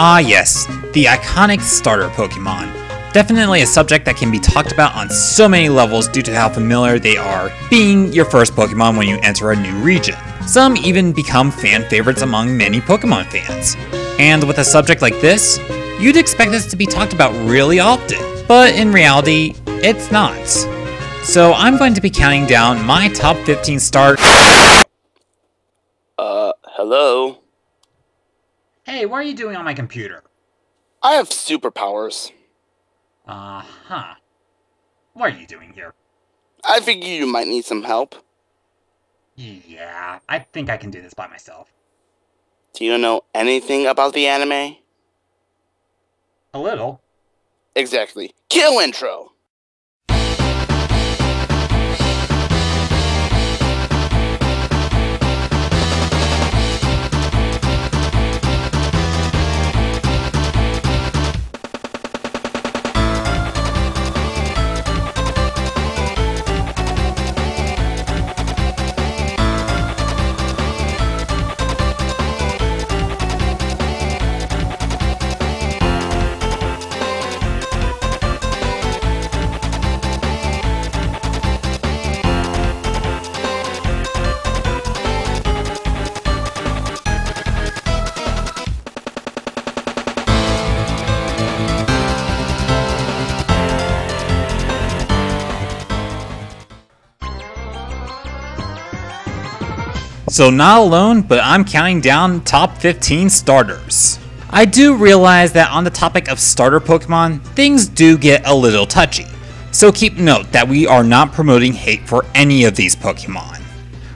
Ah yes, the iconic starter Pokemon. Definitely a subject that can be talked about on so many levels due to how familiar they are, being your first Pokemon when you enter a new region. Some even become fan favorites among many Pokemon fans. And with a subject like this, you'd expect this to be talked about really often, but in reality, it's not. So I'm going to be counting down my top 15 Hello? Hey, what are you doing on my computer? I have superpowers. Uh-huh. What are you doing here? I figure you might need some help. Yeah, I think I can do this by myself. Do you know anything about the anime? A little. Exactly. Kill intro! So not alone, but I'm counting down top 15 starters. I do realize that on the topic of starter Pokemon, things do get a little touchy. So keep note that we are not promoting hate for any of these Pokemon.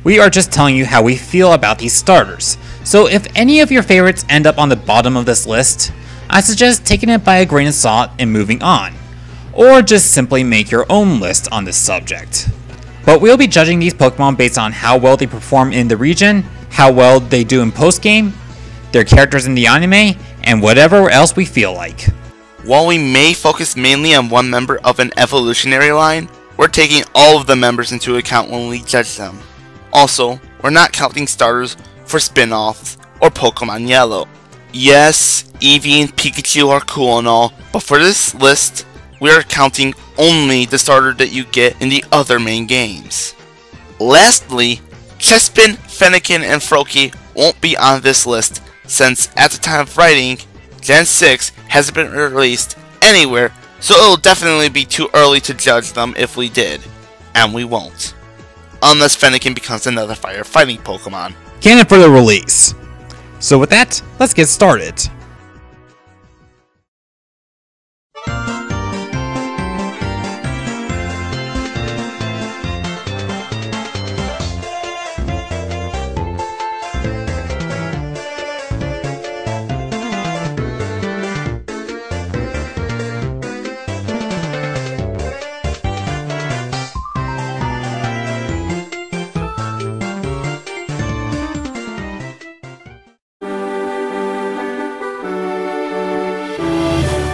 We are just telling you how we feel about these starters. So if any of your favorites end up on the bottom of this list, I suggest taking it by a grain of salt and moving on. Or just simply make your own list on this subject. But we'll be judging these Pokemon based on how well they perform in the region, how well they do in post-game, their characters in the anime, and whatever else we feel like. While we may focus mainly on one member of an evolutionary line, we're taking all of the members into account when we judge them. Also, we're not counting starters for spin-offs or Pokemon Yellow. Yes, Eevee and Pikachu are cool and all, but for this list, we are counting only the starter that you get in the other main games. Lastly, Chespin, Fennekin, and Froakie won't be on this list since at the time of writing, Gen 6 hasn't been released anywhere, so it'll definitely be too early to judge them if we did. And we won't. Unless Fennekin becomes another fighting Pokemon. Canon for the release. So with that, let's get started.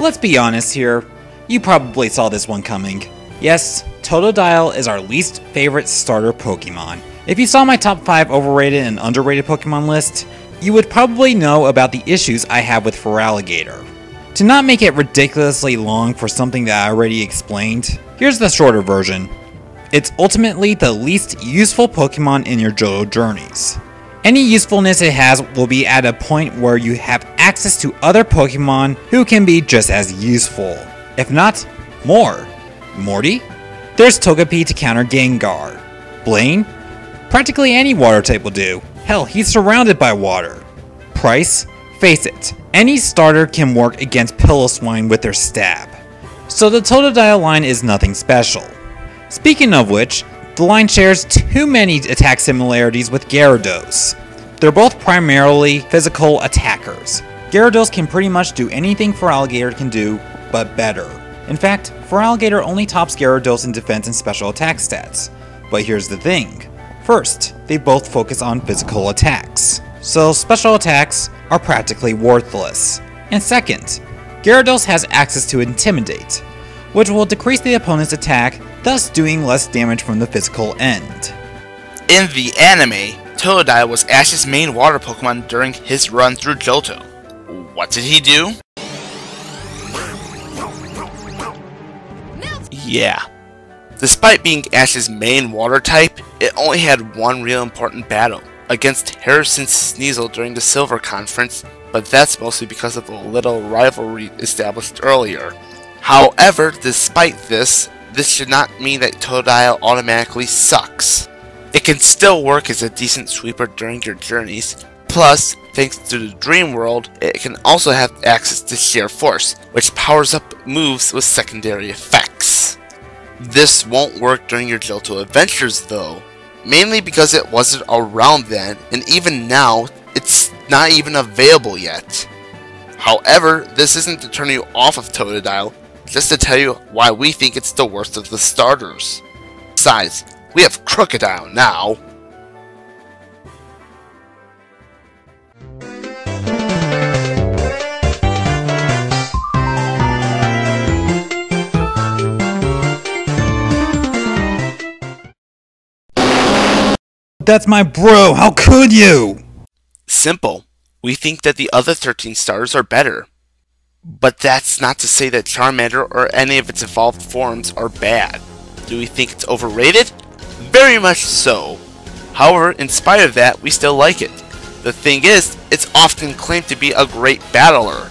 Let's be honest here, you probably saw this one coming. Yes, Totodile is our least favorite starter Pokemon. If you saw my top 5 overrated and underrated Pokemon list, you would probably know about the issues I have with Feraligatr. To not make it ridiculously long for something that I already explained, here's the shorter version. It's ultimately the least useful Pokemon in your Johto journeys. Any usefulness it has will be at a point where you have access to other Pokemon who can be just as useful, if not more. Morty? There's Togepi to counter Gengar. Blaine? Practically any water type will do. Hell, he's surrounded by water. Price? Face it, any starter can work against Piloswine with their stab. So the Totodile line is nothing special. Speaking of which, the line shares too many attack similarities with Gyarados. They're both primarily physical attackers. Gyarados can pretty much do anything Feraligatr can do, but better. In fact, Feraligatr only tops Gyarados in defense and special attack stats. But here's the thing. First, they both focus on physical attacks, so special attacks are practically worthless. And second, Gyarados has access to Intimidate, which will decrease the opponent's attack, thus doing less damage from the physical end. In the anime, Totodile was Ash's main water Pokemon during his run through Johto. What did he do? Yeah. Despite being Ash's main water type, it only had one real important battle, against Harrison Sneasel during the Silver Conference, but that's mostly because of the little rivalry established earlier. However, despite this should not mean that Totodile automatically sucks. It can still work as a decent sweeper during your journeys. Plus, thanks to the Dream World, it can also have access to Sheer Force, which powers up moves with secondary effects. This won't work during your Johto adventures though, mainly because it wasn't around then, and even now, it's not even available yet. However, this isn't to turn you off of Totodile, just to tell you why we think it's the worst of the starters. Besides, we have Crocodile now. That's my bro, how could you? Simple. We think that the other 13 stars are better. But that's not to say that Charmander or any of its evolved forms are bad. Do we think it's overrated? Very much so. However, in spite of that, we still like it. The thing is, it's often claimed to be a great battler.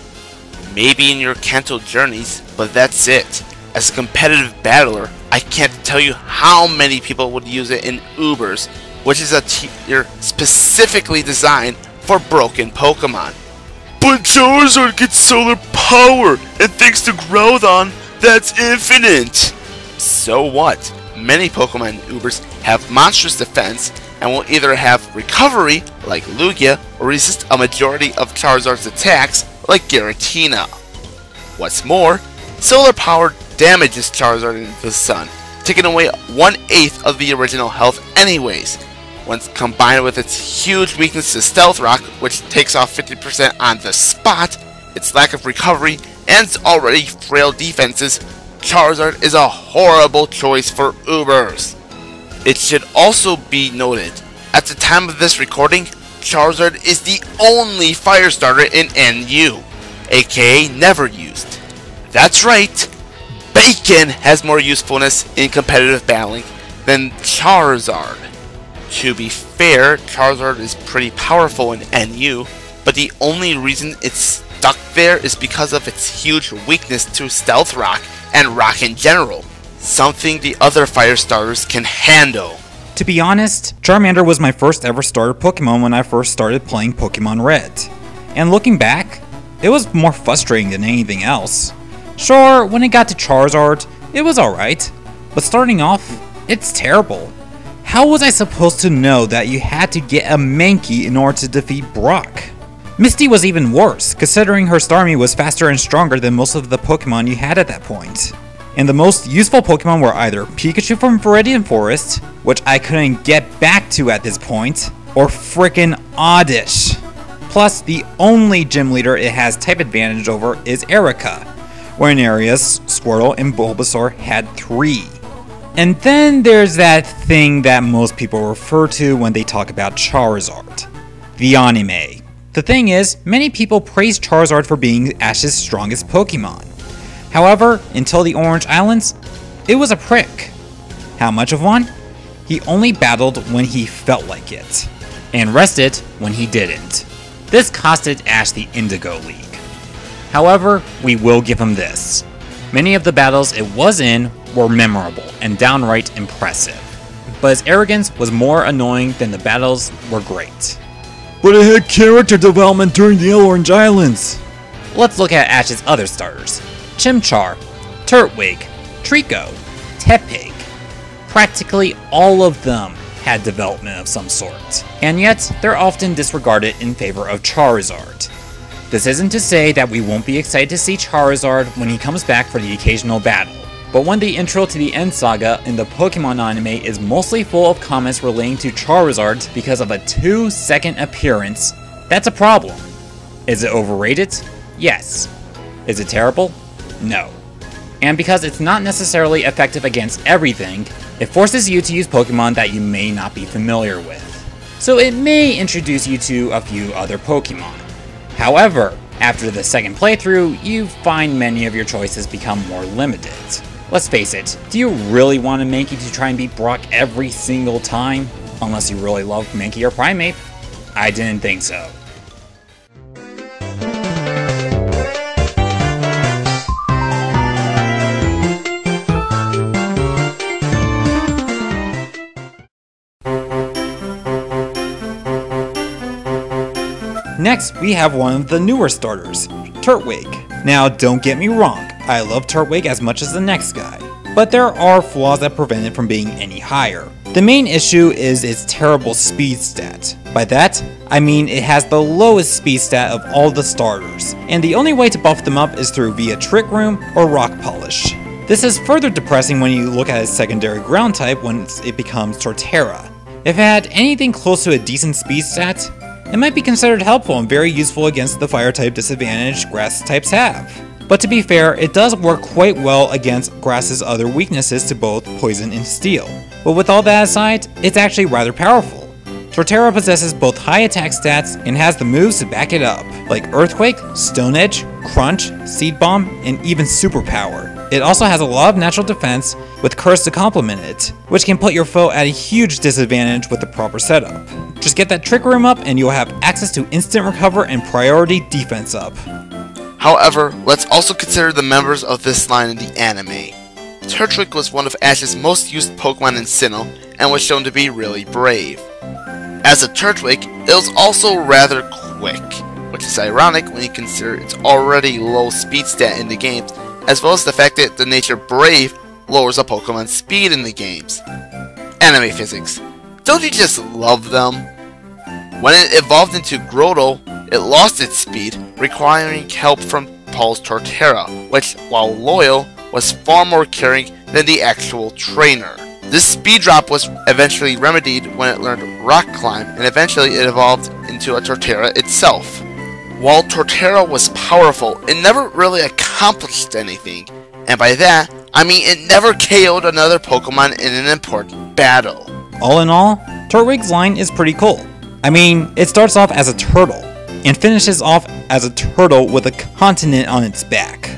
Maybe in your Kanto journeys, but that's it. As a competitive battler, I can't tell you how many people would use it in Ubers, which is a tier specifically designed for broken Pokemon. But Charizard gets solar power, and thanks to Groudon, that's infinite! So what? Many Pokemon Ubers have monstrous defense, and will either have recovery, like Lugia, or resist a majority of Charizard's attacks, like Giratina. What's more, solar power damages Charizard into the sun, taking away 1/8 of the original health anyways. Once combined with its huge weakness to Stealth Rock, which takes off 50% on the spot, its lack of recovery, and its already frail defenses, Charizard is a horrible choice for Ubers. It should also be noted, at the time of this recording, Charizard is the only fire starter in NU, aka never used. That's right, Bacon has more usefulness in competitive battling than Charizard. To be fair, Charizard is pretty powerful in NU, but the only reason it's stuck there is because of its huge weakness to Stealth Rock and Rock in general, something the other fire starters can handle. To be honest, Charmander was my first ever starter Pokemon when I first started playing Pokemon Red. And looking back, it was more frustrating than anything else. Sure, when it got to Charizard, it was alright, but starting off, it's terrible. How was I supposed to know that you had to get a Mankey in order to defeat Brock? Misty was even worse, considering her Starmie was faster and stronger than most of the Pokemon you had at that point. And the most useful Pokemon were either Pikachu from Viridian Forest, which I couldn't get back to at this point, or frickin' Oddish. Plus, the only gym leader it has type advantage over is Erica, where Nereus, Squirtle, and Bulbasaur had 3. And then there's that thing that most people refer to when they talk about Charizard, the anime. The thing is, many people praise Charizard for being Ash's strongest Pokemon. However, until the Orange Islands, it was a prick. How much of one? He only battled when he felt like it, and rested when he didn't. This costed Ash the Indigo League. However, we will give him this. Many of the battles it was in were memorable and downright impressive, but his arrogance was more annoying than the battles were great. But it had character development during the Orange Islands! Let's look at Ash's other starters. Chimchar, Turtwig, Trico, Tepig. Practically all of them had development of some sort, and yet they're often disregarded in favor of Charizard. This isn't to say that we won't be excited to see Charizard when he comes back for the occasional battle. But when the intro to the End Saga in the Pokemon anime is mostly full of comments relating to Charizard because of a 2-second appearance, that's a problem. Is it overrated? Yes. Is it terrible? No. And because it's not necessarily effective against everything, it forces you to use Pokemon that you may not be familiar with. So it may introduce you to a few other Pokemon. However, After the second playthrough, you find many of your choices become more limited. Let's face it, do you really want a Mankey to try and beat Brock every single time? Unless you really love Mankey or Primeape? I didn't think so. Next, we have one of the newer starters, Turtwig. Now, don't get me wrong, I love Turtwig as much as the next guy, but there are flaws that prevent it from being any higher. The main issue is its terrible speed stat. By that, I mean it has the lowest speed stat of all the starters, and the only way to buff them up is through via Trick Room or Rock Polish. This is further depressing when you look at its secondary ground type once it becomes Torterra. If it had anything close to a decent speed stat, it might be considered helpful and very useful against the fire type disadvantage grass types have. But to be fair, it does work quite well against grass's other weaknesses to both poison and steel. But with all that aside, it's actually rather powerful. Torterra possesses both high attack stats and has the moves to back it up, like Earthquake, Stone Edge, Crunch, Seed Bomb, and even Superpower. It also has a lot of natural defense with Curse to complement it, which can put your foe at a huge disadvantage with the proper setup. Just get that Trick Room up and you'll have access to instant recover and priority defense up. However, let's also consider the members of this line in the anime. Turtwig was one of Ash's most used Pokemon in Sinnoh and was shown to be really brave. As a Turtwig, it was also rather quick, which is ironic when you consider its already low speed stat in the games, as well as the fact that the nature Brave lowers a Pokemon's speed in the games. Anime physics. Don't you just love them? When it evolved into Grotto, it lost its speed, requiring help from Paul's Torterra, which, while loyal, was far more caring than the actual trainer. This speed drop was eventually remedied when it learned Rock Climb, and eventually it evolved into a Torterra itself. While Torterra was powerful, it never really accomplished anything, and by that, I mean it never KO'd another Pokemon in an important battle. All in all, Turtwig's line is pretty cool. I mean, it starts off as a turtle, and finishes off as a turtle with a continent on its back.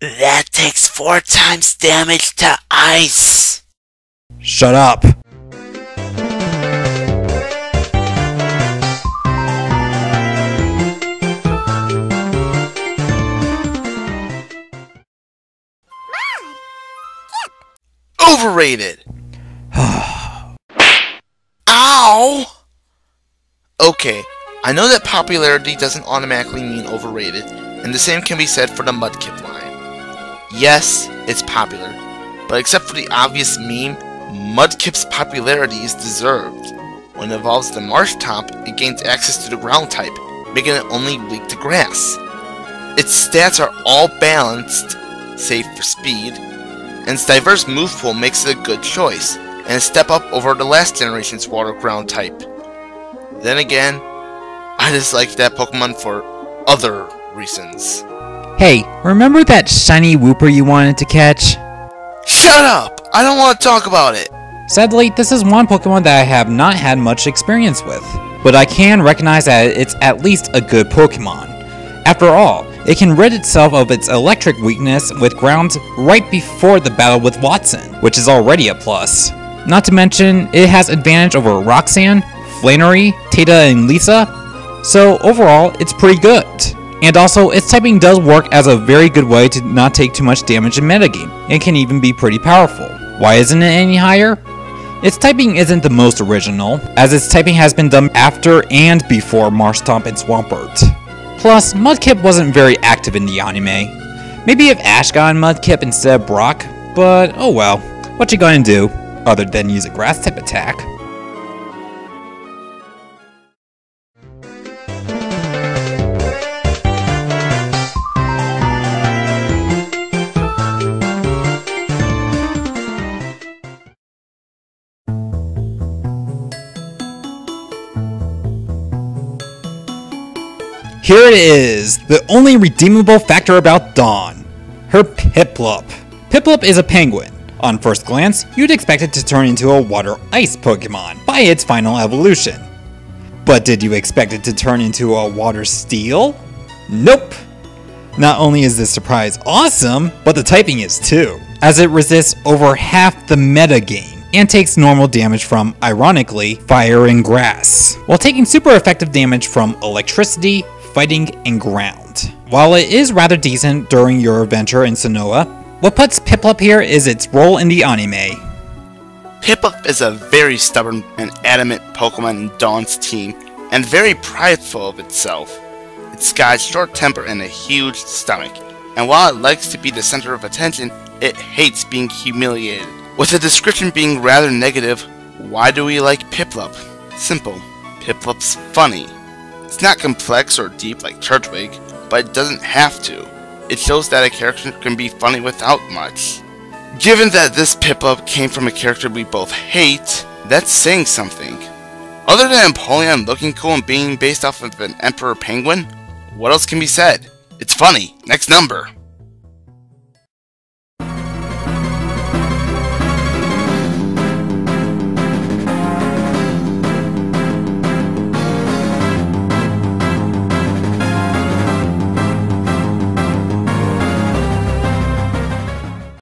That takes 4 times damage to ice! Shut up! Overrated! Ow! Okay, I know that popularity doesn't automatically mean overrated, and the same can be said for the Mudkip line. Yes, it's popular, but except for the obvious meme, Mudkip's popularity is deserved. When it evolves the Marshtomp, it gains access to the ground type, making it only weak to grass. Its stats are all balanced, save for speed, and its diverse move pool makes it a good choice, and a step up over the last generation's water ground type. Then again, I dislike that Pokemon for other reasons. Hey, remember that shiny Wooper you wanted to catch? Shut up! I don't want to talk about it! Sadly, this is one Pokemon that I have not had much experience with, but I can recognize that it's at least a good Pokemon. After all, it can rid itself of its electric weakness with ground right before the battle with Watson, which is already a plus. Not to mention, it has advantage over Roxanne, Flannery, Tata, and Lisa, so overall, it's pretty good. And also, its typing does work as a very good way to not take too much damage in metagame, and can even be pretty powerful. Why isn't it any higher? Its typing isn't the most original, as its typing has been done after and before Marshtomp and Swampert. Plus, Mudkip wasn't very active in the anime. Maybe if Ash got on Mudkip instead of Brock, but oh well, what you gonna do, other than use a grass type attack? Here it is, the only redeemable factor about Dawn. Her Piplup. Piplup is a penguin. On first glance, you'd expect it to turn into a water-ice Pokemon by its final evolution. But did you expect it to turn into a water-steel? Nope! Not only is this surprise awesome, but the typing is too, as it resists over half the meta game, and takes normal damage from, ironically, fire and grass, while taking super effective damage from electricity, fighting, and ground. While it is rather decent during your adventure in Sonoa, what puts Piplup here is its role in the anime. Piplup is a very stubborn and adamant Pokemon in Dawn's team, and very prideful of itself. It's got a short temper and a huge stomach, and while it likes to be the center of attention, it hates being humiliated. With the description being rather negative, why do we like Piplup? Simple. Piplup's funny. It's not complex or deep like Turtwig, but it doesn't have to. It shows that a character can be funny without much. Given that this Piplup came from a character we both hate, that's saying something. Other than Empoleon looking cool and being based off of an Emperor Penguin, what else can be said? It's funny. Next number.